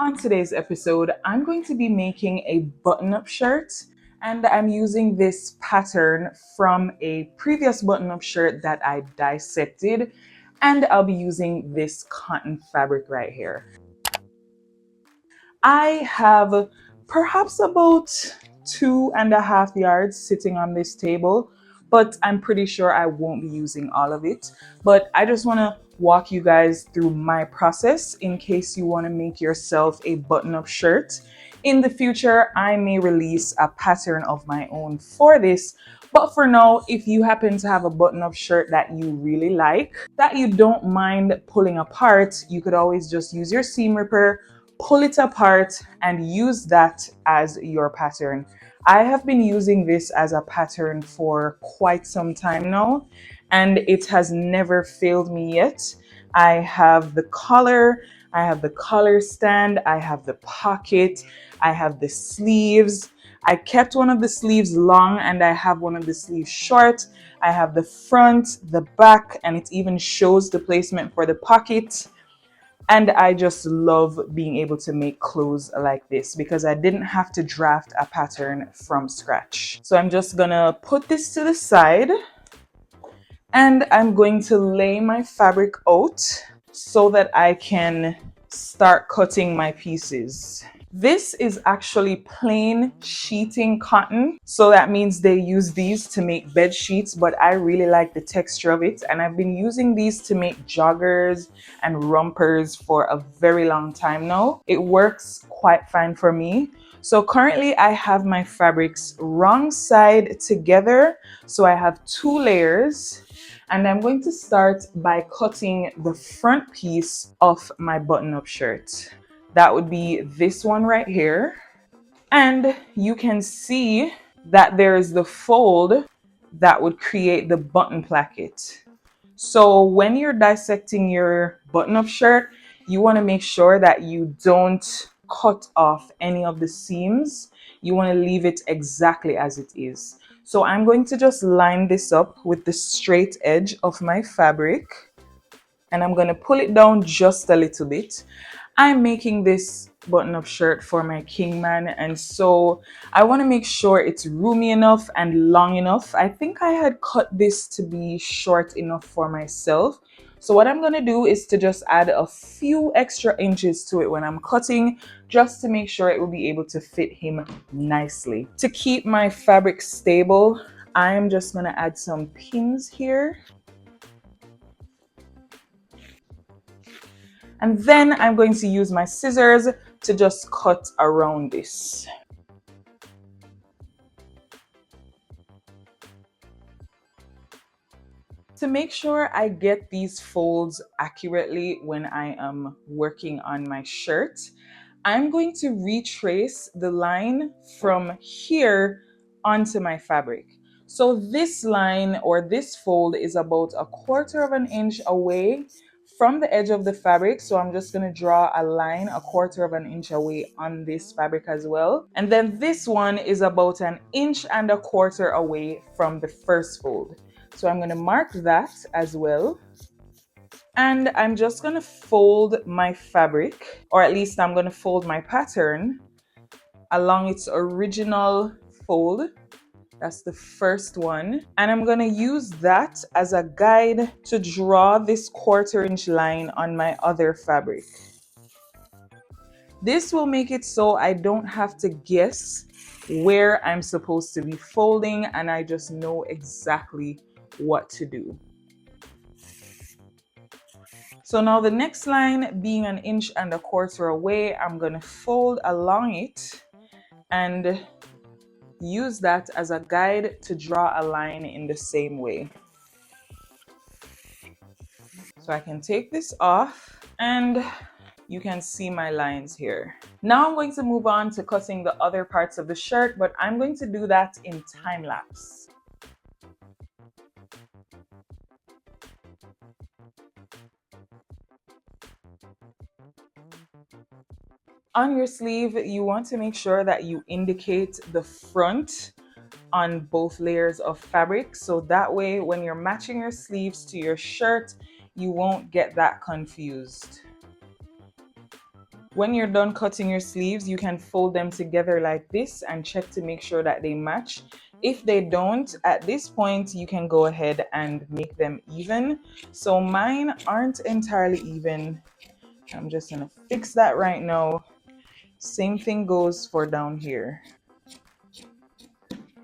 On today's episode, I'm going to be making a button-up shirt, and I'm using this pattern from a previous button-up shirt that I dissected, and I'll be using this cotton fabric right here. I have perhaps about 2.5 yards sitting on this table, but I'm pretty sure I won't be using all of it. But I just want to walk you guys through my process in case you want to make yourself a button-up shirt. In the future, I may release a pattern of my own for this. But for now, if you happen to have a button-up shirt that you really like, that you don't mind pulling apart, you could always just use your seam ripper, pull it apart, and use that as your pattern. I have been using this as a pattern for quite some time now, and it has never failed me yet. I have the collar, I have the collar stand, I have the pocket, I have the sleeves. I kept one of the sleeves long and I have one of the sleeves short. I have the front, the back, and it even shows the placement for the pocket. And I just love being able to make clothes like this because I didn't have to draft a pattern from scratch. So I'm just gonna put this to the side and I'm going to lay my fabric out so that I can start cutting my pieces. This is actually plain sheeting cotton. So that means they use these to make bed sheets, but I really like the texture of it. And I've been using these to make joggers and rompers for a very long time now. It works quite fine for me. So currently I have my fabrics wrong side together. So I have 2 layers. And I'm going to start by cutting the front piece of my button-up shirt. That would be this one right here. And you can see that there is the fold that would create the button placket. So when you're dissecting your button-up shirt, you want to make sure that you don't cut off any of the seams. You want to leave it exactly as it is. So I'm going to just line this up with the straight edge of my fabric, and I'm going to pull it down just a little bit. I'm making this button-up shirt for my king man, and so I want to make sure it's roomy enough and long enough. I think I had cut this to be short enough for myself. So what I'm going to do is to just add a few extra inches to it when I'm cutting, just to make sure it will be able to fit him nicely. To keep my fabric stable, I'm just going to add some pins here. And then I'm going to use my scissors to just cut around this. To make sure I get these folds accurately when I am working on my shirt, I'm going to retrace the line from here onto my fabric. So this line or this fold is about 1/4 of an inch away from the edge of the fabric. So I'm just going to draw a line 1/4 of an inch away on this fabric as well. And then this one is about 1.25 inches away from the first fold. So I'm going to mark that as well. And I'm just going to fold my fabric, or at least I'm going to fold my pattern along its original fold. That's the first one. And I'm going to use that as a guide to draw this 1/4 inch line on my other fabric. This will make it so I don't have to guess where I'm supposed to be folding, and I just know exactly what to do. So now the next line, being 1.25 inches away, I'm going to fold along it and use that as a guide to draw a line in the same way. So I can take this off and you can see my lines here. Now I'm going to move on to cutting the other parts of the shirt, but I'm going to do that in time lapse. On your sleeve, you want to make sure that you indicate the front on both layers of fabric, so that way when you're matching your sleeves to your shirt, you won't get that confused. When you're done cutting your sleeves, you can fold them together like this and check to make sure that they match. If they don't, at this point, you can go ahead and make them even. So mine aren't entirely even. I'm just gonna fix that right now. Same thing goes for down here.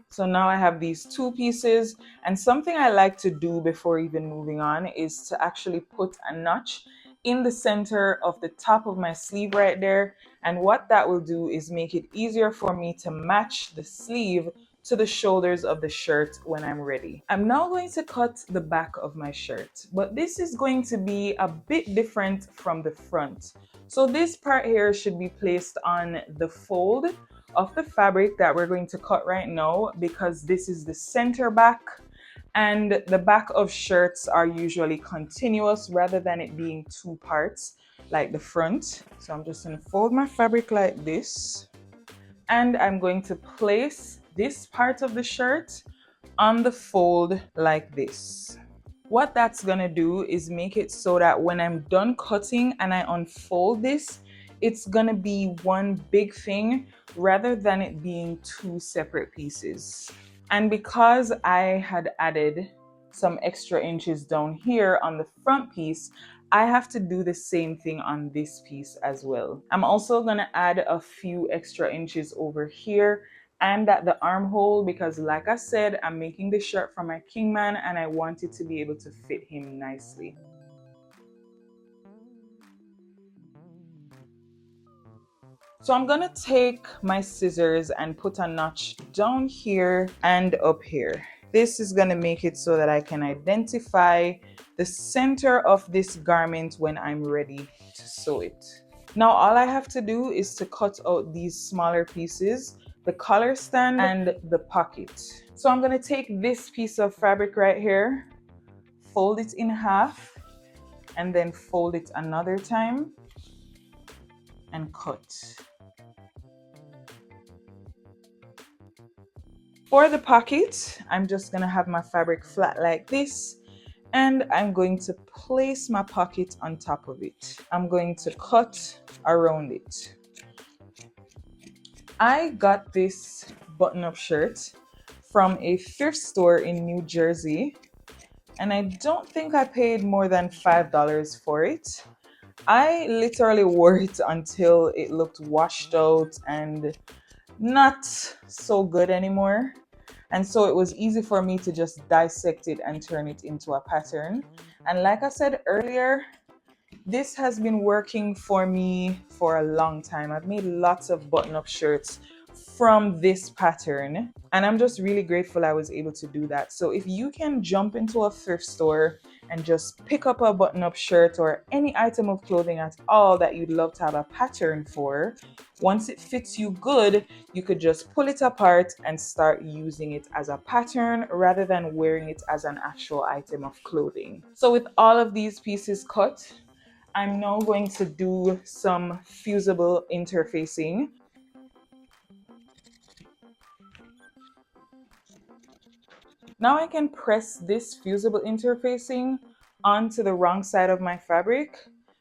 So now I have these two pieces, and something I like to do before even moving on is to actually put a notch in the center of the top of my sleeve right there. And what that will do is make it easier for me to match the sleeve to the shoulders of the shirt when I'm ready. I'm now going to cut the back of my shirt, but this is going to be a bit different from the front. So this part here should be placed on the fold of the fabric that we're going to cut right now, because this is the center back, and the back of shirts are usually continuous rather than it being two parts like the front. So I'm just going to fold my fabric like this, and I'm going to place this part of the shirt on the fold like this. What that's gonna do is make it so that when I'm done cutting and I unfold this, it's gonna be one big thing rather than it being two separate pieces. And because I had added some extra inches down here on the front piece, I have to do the same thing on this piece as well. I'm also gonna add a few extra inches over here and at the armhole, because like I said, I'm making this shirt for my king man and I want it to be able to fit him nicely. So I'm gonna take my scissors and put a notch down here and up here. This is gonna make it so that I can identify the center of this garment when I'm ready to sew it. Now all I have to do is to cut out these smaller pieces, the collar stand and the pocket. So I'm gonna take this piece of fabric right here, fold it in half, and then fold it another time and cut. For the pocket, I'm just gonna have my fabric flat like this, and I'm going to place my pocket on top of it. I'm going to cut around it. I got this button-up shirt from a thrift store in New Jersey, and I don't think I paid more than $5 for it. I literally wore it until it looked washed out and not so good anymore. And so it was easy for me to just dissect it and turn it into a pattern. And like I said earlier, this has been working for me for a long time. I've made lots of button-up shirts from this pattern, and I'm just really grateful I was able to do that. So if you can jump into a thrift store and just pick up a button-up shirt or any item of clothing at all that you'd love to have a pattern for, once it fits you good, you could just pull it apart and start using it as a pattern rather than wearing it as an actual item of clothing. So with all of these pieces cut, I'm now going to do some fusible interfacing. Now I can press this fusible interfacing onto the wrong side of my fabric.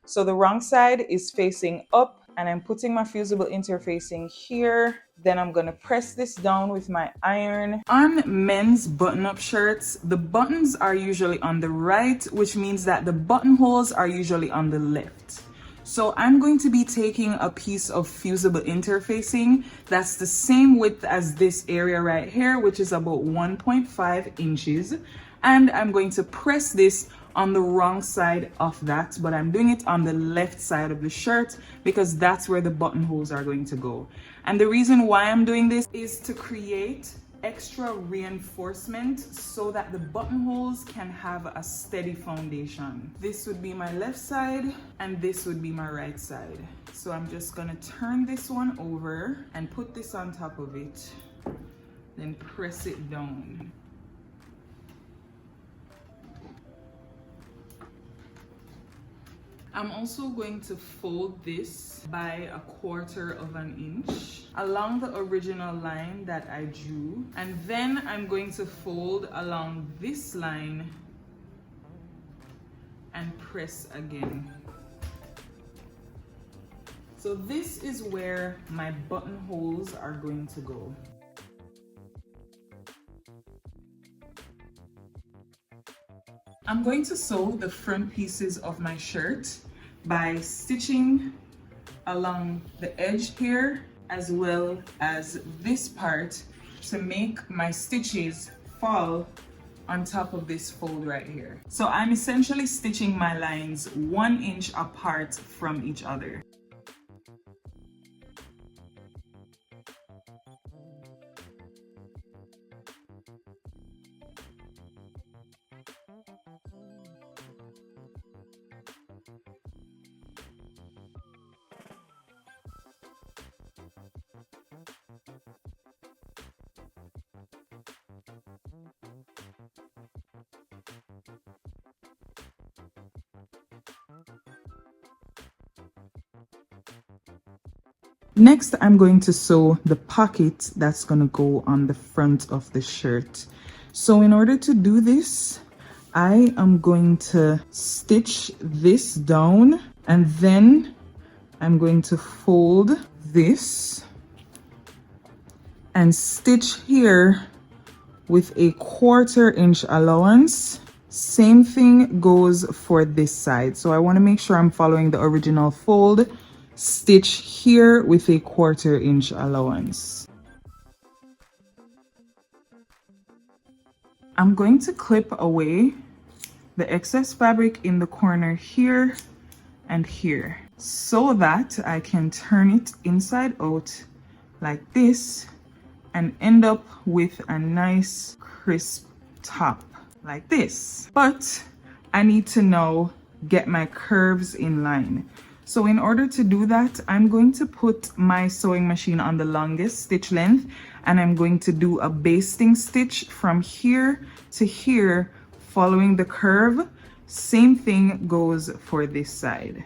So the wrong side is facing up, and I'm putting my fusible interfacing here. Then I'm gonna press this down with my iron. On men's button-up shirts, the buttons are usually on the right, which means that the buttonholes are usually on the left. So I'm going to be taking a piece of fusible interfacing that's the same width as this area right here, which is about 1.5 inches. And I'm going to press this on the wrong side of that, but I'm doing it on the left side of the shirt because that's where the buttonholes are going to go. And the reason why I'm doing this is to create extra reinforcement so that the buttonholes can have a steady foundation. This would be my left side and this would be my right side. So I'm just gonna turn this one over and put this on top of it, then press it down. I'm also going to fold this by 1/4 of an inch along the original line that I drew, and then I'm going to fold along this line and press again. So this is where my buttonholes are going to go. I'm going to sew the front pieces of my shirt by stitching along the edge here as well as this part to make my stitches fall on top of this fold right here. So I'm essentially stitching my lines 1 inch apart from each other. Next, I'm going to sew the pocket that's going to go on the front of the shirt. So in order to do this, I am going to stitch this down and then I'm going to fold this and stitch here with a 1/4 inch allowance. Same thing goes for this side. So I want to make sure I'm following the original fold. Stitch here with a 1/4 inch allowance. I'm going to clip away the excess fabric in the corner here and here so that I can turn it inside out like this and end up with a nice crisp top like this. But I need to now get my curves in line. So in order to do that, I'm going to put my sewing machine on the longest stitch length and I'm going to do a basting stitch from here to here following the curve. Same thing goes for this side.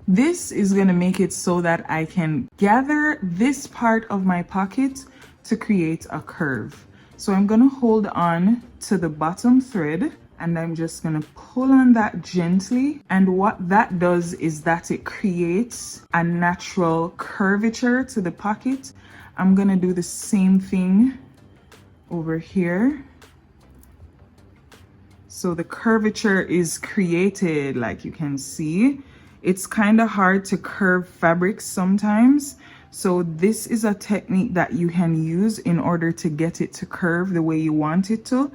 This is going to make it so that I can gather this part of my pocket to create a curve. So I'm going to hold on to the bottom thread and I'm just going to pull on that gently. And what that does is that it creates a natural curvature to the pocket. I'm going to do the same thing over here. So the curvature is created, like you can see. It's kind of hard to curve fabrics sometimes. So this is a technique that you can use in order to get it to curve the way you want it to.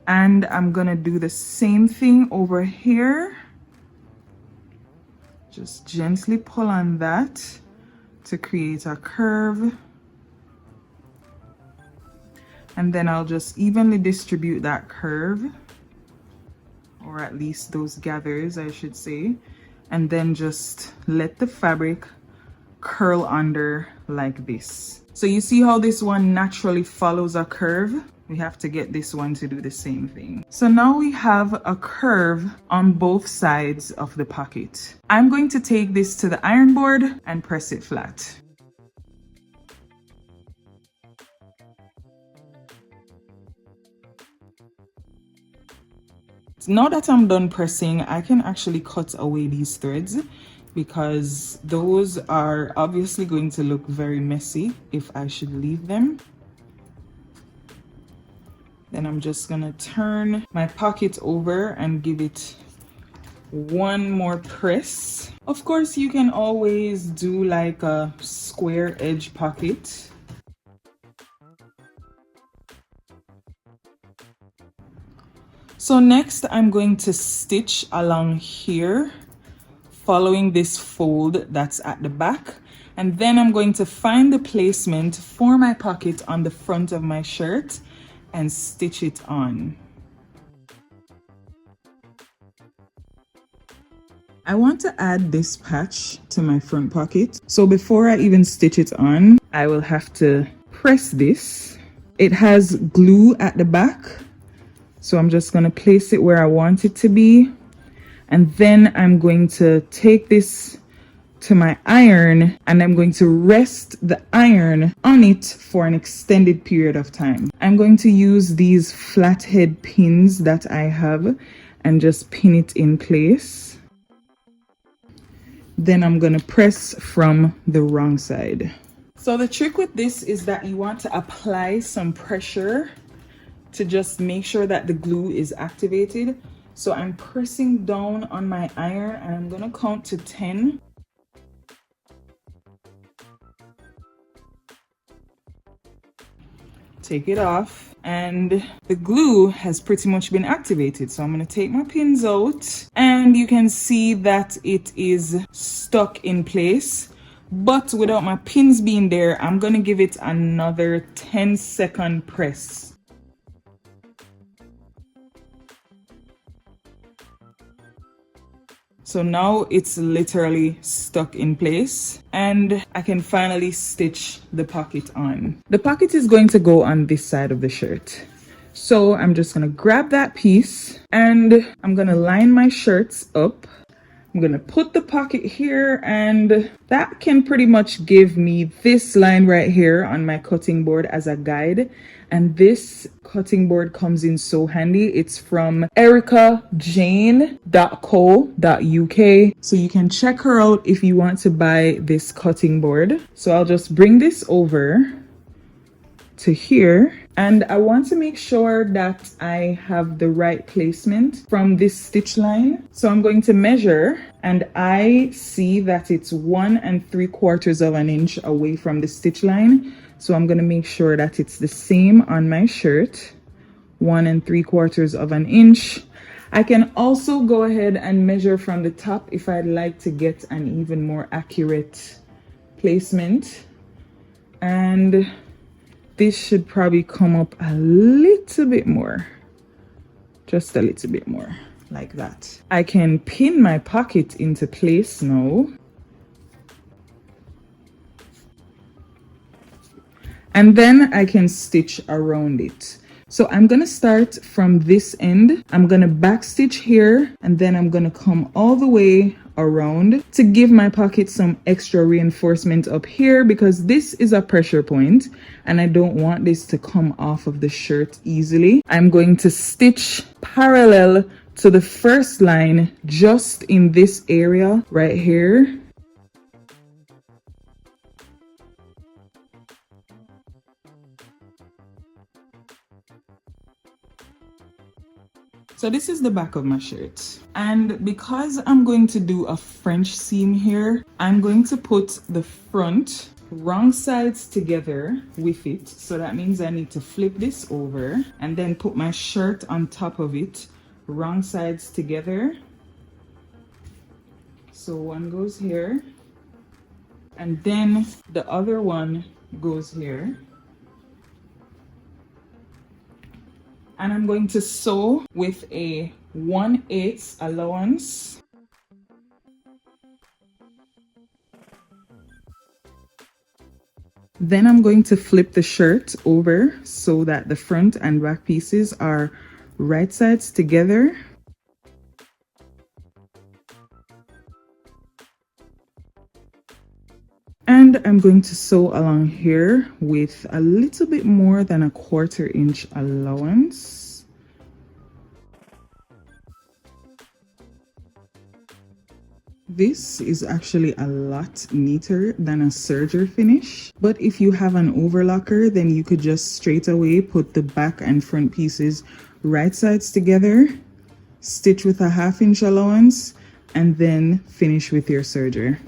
And I'm gonna do the same thing over here. Just gently pull on that to create a curve. And then I'll just evenly distribute that curve, or at least those gathers, I should say. And then just let the fabric curl under like this. So you see how this one naturally follows a curve? We have to get this one to do the same thing. So now we have a curve on both sides of the pocket. I'm going to take this to the iron board and press it flat. Now that I'm done pressing, I can actually cut away these threads because those are obviously going to look very messy if I should leave them. Then I'm just gonna turn my pocket over and give it one more press. Of course, you can always do like a square edge pocket. So next, I'm going to stitch along here, following this fold that's at the back. And then I'm going to find the placement for my pocket on the front of my shirt and stitch it on. I want to add this patch to my front pocket. So before I even stitch it on, I will have to press this. It has glue at the back. So I'm just going to place it where I want it to be. And then I'm going to take this to my iron and I'm going to rest the iron on it for an extended period of time. I'm going to use these flathead pins that I have and just pin it in place. Then I'm gonna press from the wrong side. So the trick with this is that you want to apply some pressure to just make sure that the glue is activated. So I'm pressing down on my iron and I'm gonna count to 10. Take it off, and the glue has pretty much been activated. So I'm going to take my pins out, and you can see that it is stuck in place. But without my pins being there, I'm going to give it another 10-second press. So now it's literally stuck in place and I can finally stitch the pocket on. The pocket is going to go on this side of the shirt. So I'm just gonna grab that piece and I'm gonna line my shirts up. I'm gonna put the pocket here, and that can pretty much give me this line right here on my cutting board as a guide. And this cutting board comes in so handy. It's from ericajane.co.uk. So you can check her out if you want to buy this cutting board. So I'll just bring this over to here, and I want to make sure that I have the right placement from this stitch line. So I'm going to measure, and I see that it's 1 3/4 of an inch away from the stitch line. So I'm going to make sure that it's the same on my shirt, 1 3/4 of an inch. I can also go ahead and measure from the top if I'd like to get an even more accurate placement. And this should probably come up a little bit more, just a little bit more, like that. I can pin my pocket into place now. And then I can stitch around it. So I'm gonna start from this end. I'm gonna backstitch here, and then I'm gonna come all the way around to give my pocket some extra reinforcement up here, because this is a pressure point and I don't want this to come off of the shirt easily. I'm going to stitch parallel to the first line just in this area right here. So this is the back of my shirt, and because I'm going to do a French seam here, I'm going to put the front wrong sides together with it. So that means I need to flip this over and then put my shirt on top of it, wrong sides together. So one goes here, and then the other one goes here. And I'm going to sew with a 1/8 allowance. Then I'm going to flip the shirt over so that the front and back pieces are right sides together. And I'm going to sew along here with a little bit more than a 1/4 inch allowance. This is actually a lot neater than a serger finish, but if you have an overlocker, then you could just straight away put the back and front pieces right sides together, stitch with a 1/2 inch allowance, and then finish with your serger.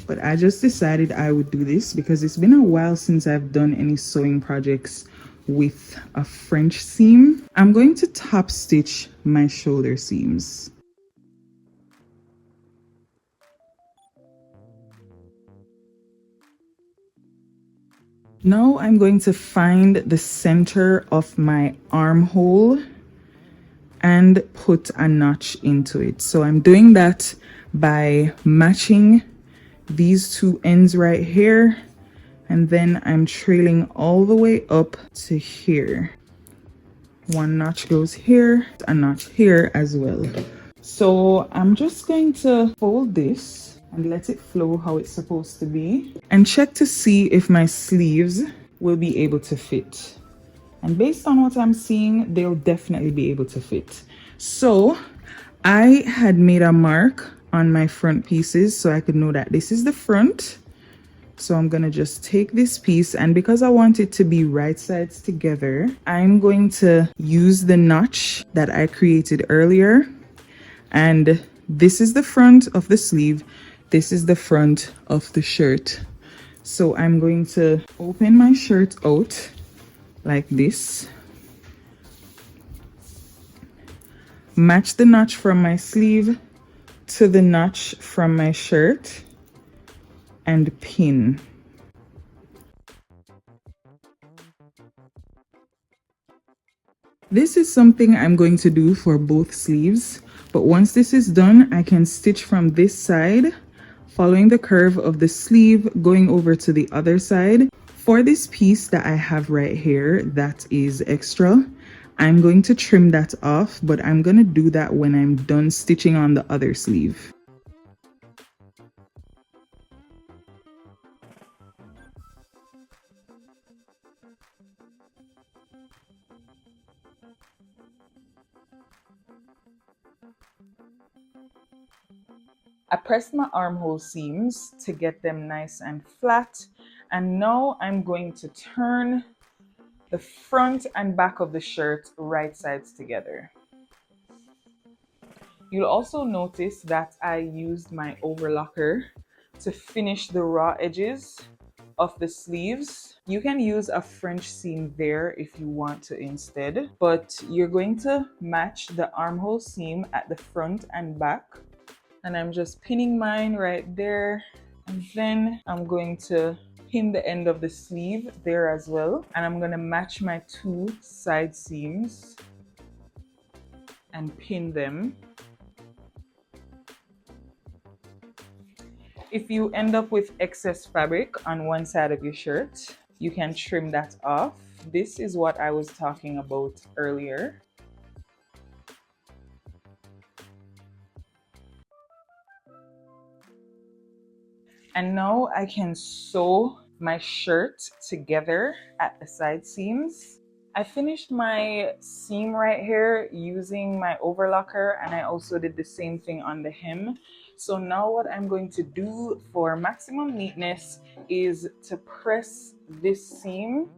But I just decided I would do this because it's been a while since I've done any sewing projects with a French seam. I'm going to top stitch my shoulder seams. Now I'm going to find the center of my armhole and put a notch into it. So I'm doing that by matching these two ends right here, and then I'm trailing all the way up to here. One notch goes here, a notch here as well. So I'm just going to fold this and let it flow how it's supposed to be, and check to see if my sleeves will be able to fit. And based on what I'm seeing, they'll definitely be able to fit. So I had made a mark on my front pieces so I could know that this is the front. So I'm gonna just take this piece, and because I want it to be right sides together, I'm going to use the notch that I created earlier. And this is the front of the sleeve. This is the front of the shirt. So I'm going to open my shirt out like this. Match the notch from my sleeve to the notch from my shirt and pin. This is something I'm going to do for both sleeves, but once this is done, I can stitch from this side, following the curve of the sleeve, going over to the other side. For this piece that I have right here that is extra, I'm going to trim that off, but I'm going to do that when I'm done stitching on the other sleeve. I pressed my armhole seams to get them nice and flat, and now I'm going to turn the front and back of the shirt right sides together. You'll also notice that I used my overlocker to finish the raw edges of the sleeves. You can use a French seam there if you want to instead, but you're going to match the armhole seam at the front and back. And I'm just pinning mine right there, and then I'm going to pin the end of the sleeve there as well, and I'm going to match my two side seams and pin them. If you end up with excess fabric on one side of your shirt, you can trim that off. This is what I was talking about earlier. And now I can sew my shirt together at the side seams. I finished my seam right here using my overlocker, and I also did the same thing on the hem. So now what I'm going to do for maximum neatness is to press this seam.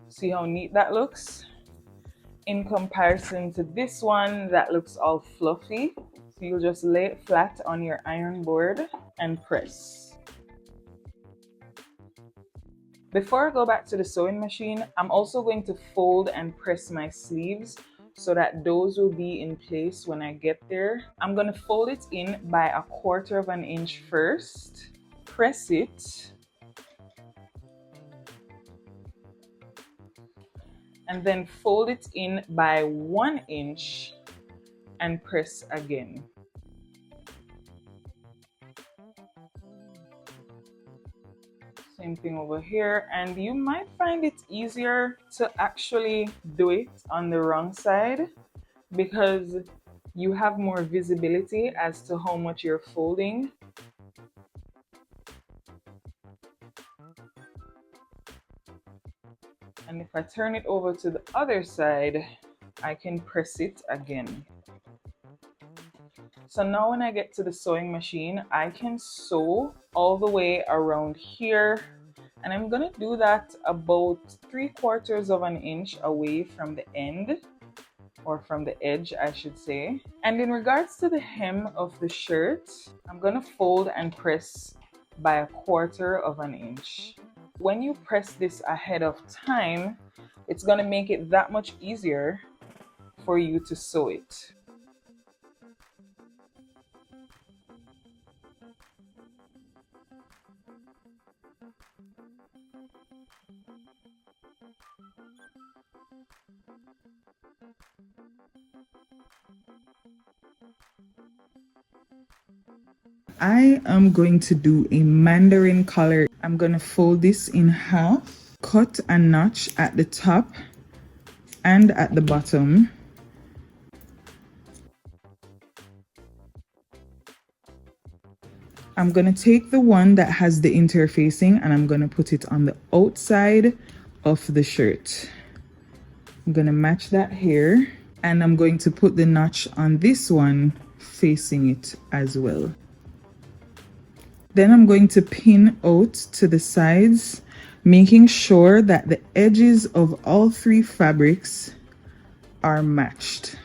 See how neat that looks? In comparison to this one that looks all fluffy. So you'll just lay it flat on your iron board and press. Before I go back to the sewing machine, I'm also going to fold and press my sleeves so that those will be in place when I get there. I'm going to fold it in by 1/4 inch first, press it, and then fold it in by 1 inch and press again. Same thing over here, and you might find it easier to actually do it on the wrong side because you have more visibility as to how much you're folding. And if I turn it over to the other side, I can press it again. So now when I get to the sewing machine, I can sew all the way around here. And I'm gonna do that about 3/4 inch away from the end, or from the edge, I should say. And in regards to the hem of the shirt, I'm gonna fold and press by 1/4 inch. When you press this ahead of time, it's gonna make it that much easier for you to sew it. I am going to do a Mandarin collar. I'm going to fold this in half, cut a notch at the top and at the bottom. I'm going to take the one that has the interfacing and I'm going to put it on the outside of the shirt. I'm going to match that here. And I'm going to put the notch on this one facing it as well. Then I'm going to pin out to the sides, making sure that the edges of all three fabrics are matched.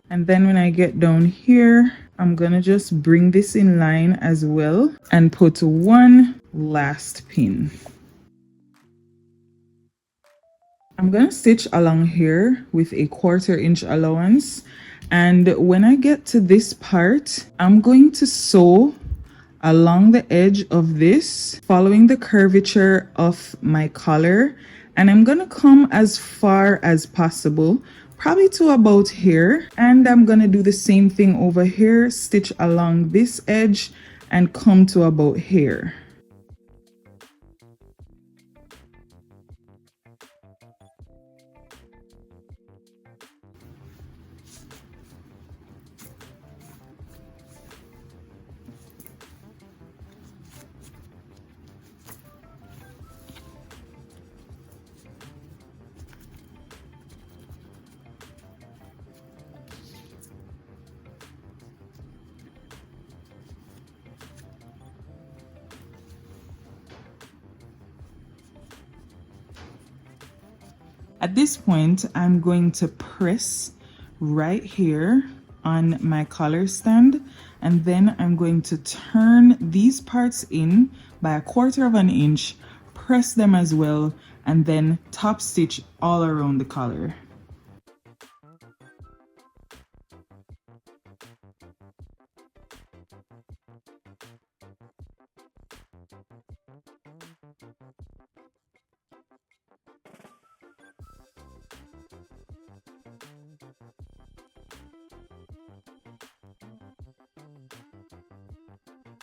And then when I get down here, I'm gonna just bring this in line as well and put one last pin. I'm gonna stitch along here with a 1/4 inch allowance. And when I get to this part, I'm going to sew along the edge of this, following the curvature of my collar. And I'm gonna come as far as possible, probably to about here. And I'm gonna do the same thing over here, stitch along this edge and come to about here. At this point, I'm going to press right here on my collar stand, and then I'm going to turn these parts in by 1/4 of an inch, press them as well, and then top stitch all around the collar.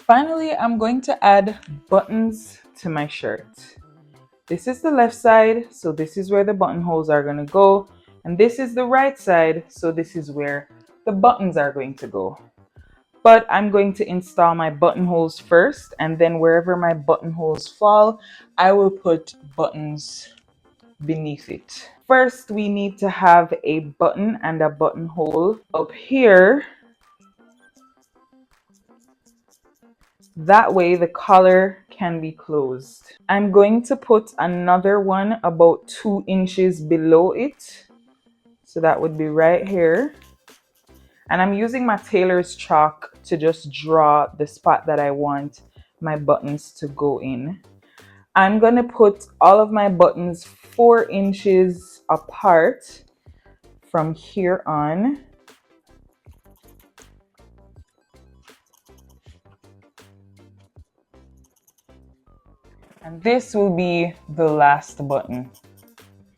Finally, I'm going to add buttons to my shirt. This is the left side, so this is where the buttonholes are going to go. And this is the right side, so this is where the buttons are going to go. But I'm going to install my buttonholes first, and then wherever my buttonholes fall, I will put buttons beneath it. First, we need to have a button and a buttonhole up here. That way the collar can be closed. I'm going to put another one about 2 inches below it. So that would be right here. And I'm using my tailor's chalk to just draw the spot that I want my buttons to go in. I'm going to put all of my buttons 4 inches apart from here on. And this will be the last button.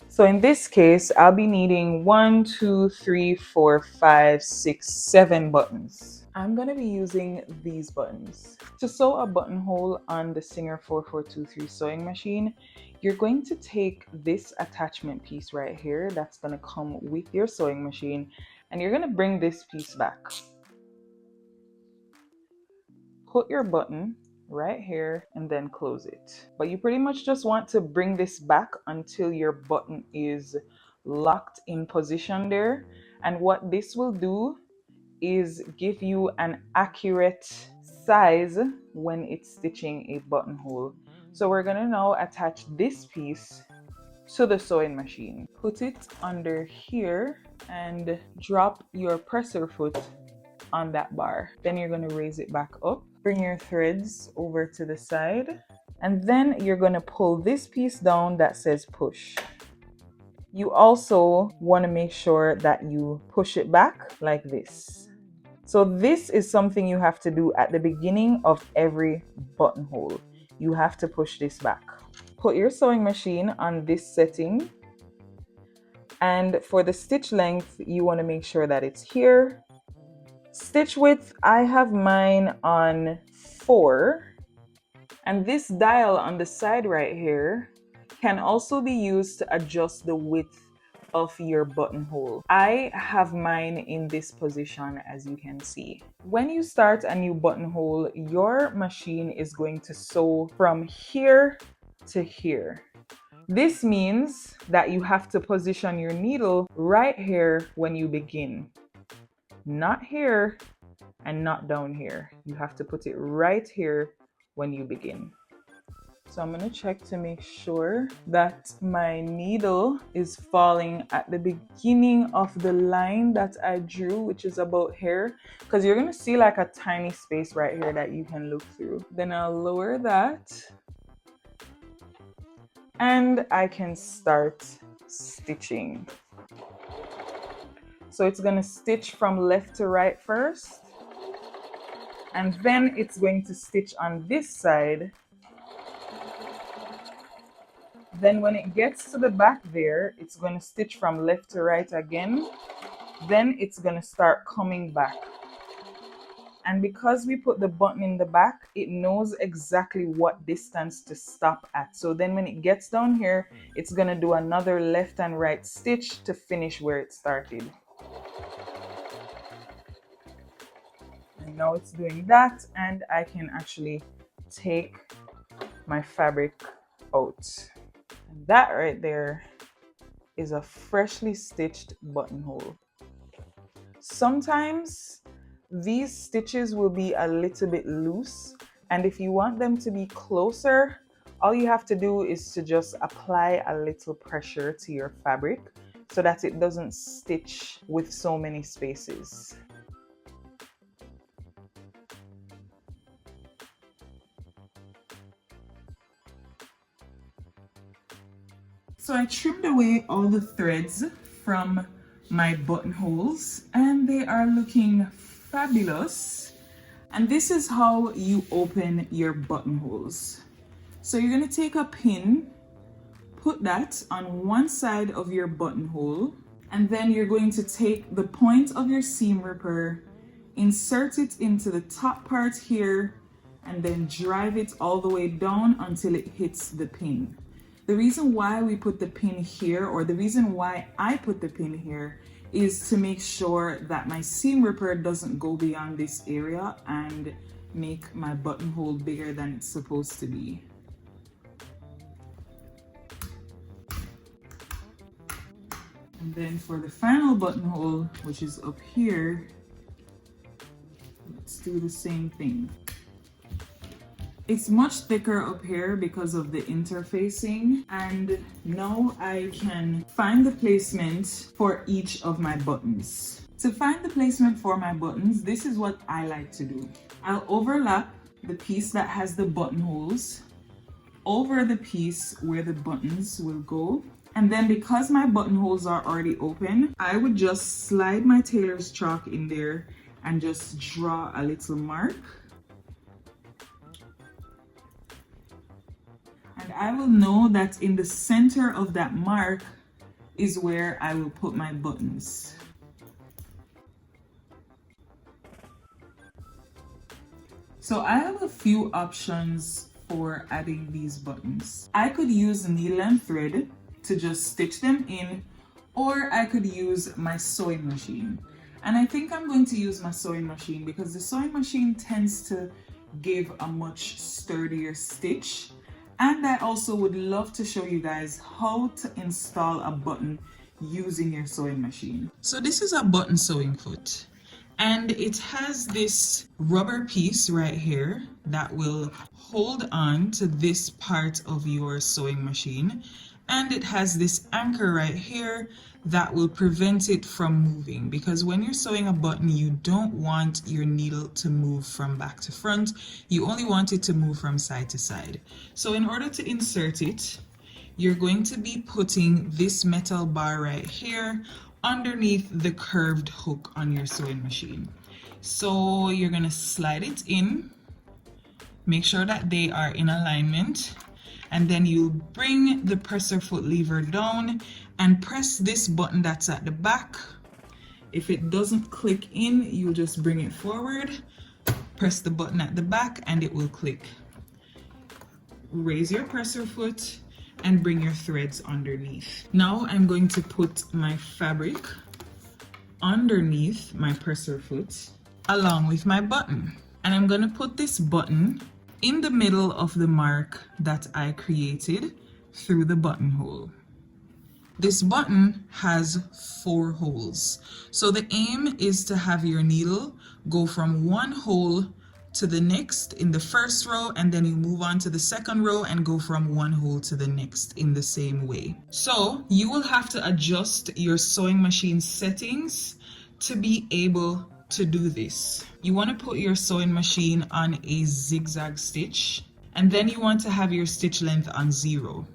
So in this case, I'll be needing 1, 2, 3, 4, 5, 6, 7 buttons. I'm going to be using these buttons. To sew a buttonhole on the Singer 4423 sewing machine, you're going to take this attachment piece right here that's going to come with your sewing machine, and you're going to bring this piece back. Put your button right here and then close it. But you pretty much just want to bring this back until your button is locked in position there. And what this will do is give you an accurate size when it's stitching a buttonhole. So we're gonna now attach this piece to the sewing machine. Put it under here and drop your presser foot on that bar. Then you're going to raise it back up. Bring your threads over to the side, and then you're going to pull this piece down that says push. You also want to make sure that you push it back like this. So this is something you have to do at the beginning of every buttonhole. You have to push this back. Put your sewing machine on this setting, and for the stitch length, you want to make sure that it's here. Stitch width, I have mine on 4, and this dial on the side right here can also be used to adjust the width of your buttonhole. I have mine in this position, as you can see. When you start a new buttonhole, your machine is going to sew from here to here. This means that you have to position your needle right here when you begin. Not here and not down here. You have to put it right here when you begin. So I'm going to check to make sure that my needle is falling at the beginning of the line that I drew, which is about here, because you're going to see like a tiny space right here that you can look through. Then I'll lower that and I can start stitching. So it's going to stitch from left to right first, and then it's going to stitch on this side. Then when it gets to the back there, it's going to stitch from left to right again. Then it's going to start coming back. And because we put the button in the back, it knows exactly what distance to stop at. So then when it gets down here, it's going to do another left and right stitch to finish where it started. And now it's doing that, and I can actually take my fabric out. That right there is a freshly stitched buttonhole. Sometimes these stitches will be a little bit loose, and if you want them to be closer, all you have to do is to just apply a little pressure to your fabric so that it doesn't stitch with so many spaces. So I trimmed away all the threads from my buttonholes and they are looking fabulous. And this is how you open your buttonholes. So you're going to take a pin, put that on one side of your buttonhole, and then you're going to take the point of your seam ripper, insert it into the top part here, and then drive it all the way down until it hits the pin. The reason why we put the pin here, or the reason why I put the pin here, is to make sure that my seam ripper doesn't go beyond this area and make my buttonhole bigger than it's supposed to be. And then for the final buttonhole, which is up here, let's do the same thing. It's much thicker up here because of the interfacing, and now I can find the placement for each of my buttons. To find the placement for my buttons, this is what I like to do. I'll overlap the piece that has the buttonholes over the piece where the buttons will go. And then because my buttonholes are already open, I would just slide my tailor's chalk in there and just draw a little mark. And I will know that in the center of that mark is where I will put my buttons. So I have a few options for adding these buttons. I could use needle and thread to just stitch them in, or I could use my sewing machine. And I think I'm going to use my sewing machine because the sewing machine tends to give a much sturdier stitch. And I also would love to show you guys how to install a button using your sewing machine. So this is a button sewing foot, and it has this rubber piece right here that will hold on to this part of your sewing machine, and it has this anchor right here that will prevent it from moving, because when you're sewing a button you don't want your needle to move from back to front, you only want it to move from side to side. So in order to insert it, you're going to be putting this metal bar right here underneath the curved hook on your sewing machine. So you're going to slide it in, make sure that they are in alignment, and then you bring the presser foot lever down and press this button that's at the back. If it doesn't click in, you just bring it forward, press the button at the back, and it will click. Raise your presser foot and bring your threads underneath. Now I'm going to put my fabric underneath my presser foot along with my button, and I'm going to put this button in the middle of the mark that I created through the buttonhole. This button has 4 holes. So the aim is to have your needle go from one hole to the next in the first row, and then you move on to the second row and go from one hole to the next in the same way. So you will have to adjust your sewing machine settings to be able to do this. You want to put your sewing machine on a zigzag stitch, and then you want to have your stitch length on 0.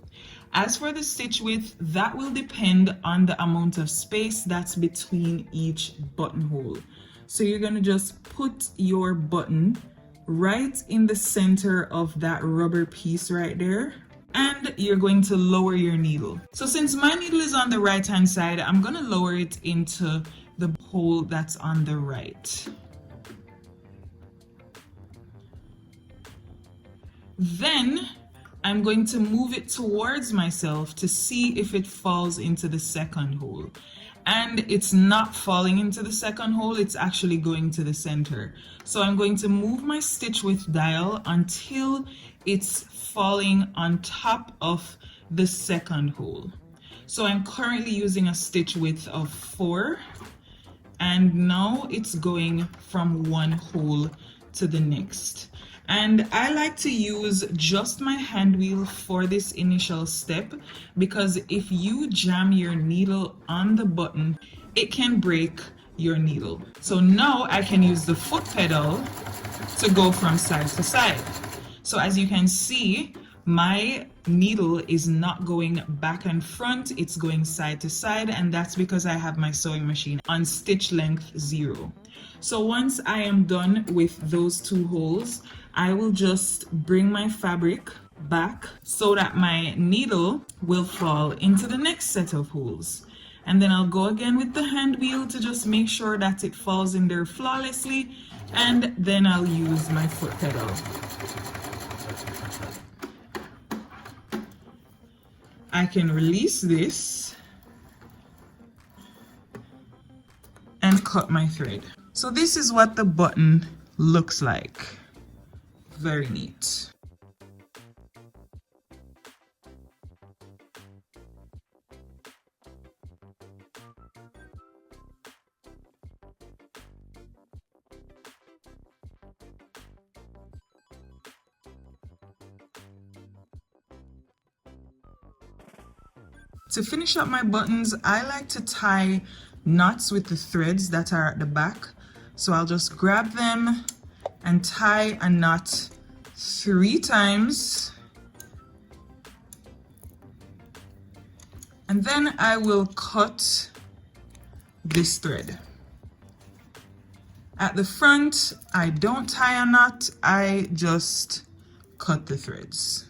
As for the stitch width, that will depend on the amount of space that's between each buttonhole. So you're going to just put your button right in the center of that rubber piece right there, and you're going to lower your needle. So since my needle is on the right hand side, I'm going to lower it into the hole that's on the right. Then I'm going to move it towards myself to see if it falls into the second hole. And it's not falling into the second hole, it's actually going to the center. So I'm going to move my stitch width dial until it's falling on top of the second hole. So I'm currently using a stitch width of 4, and now it's going from one hole to the next. And I like to use just my hand wheel for this initial step, because if you jam your needle on the button, it can break your needle. So now I can use the foot pedal to go from side to side. So as you can see, my needle is not going back and front, it's going side to side, and that's because I have my sewing machine on stitch length 0. So once I am done with those 2 holes, I will just bring my fabric back so that my needle will fall into the next set of holes. And then I'll go again with the hand wheel to just make sure that it falls in there flawlessly, and then I'll use my foot pedal. I can release this and cut my thread. So this is what the button looks like. Very neat. To finish up my buttons, I like to tie knots with the threads that are at the back. So I'll just grab them and tie a knot 3 times. And then I will cut this thread. At the front, I don't tie a knot, I just cut the threads.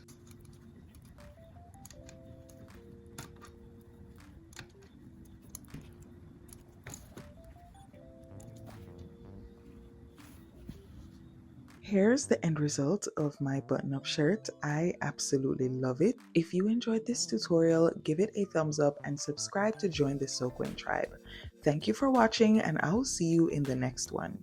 Here's the end result of my button-up shirt. I absolutely love it. If you enjoyed this tutorial, give it a thumbs up and subscribe to join the So Quaint tribe. Thank you for watching, and I will see you in the next one.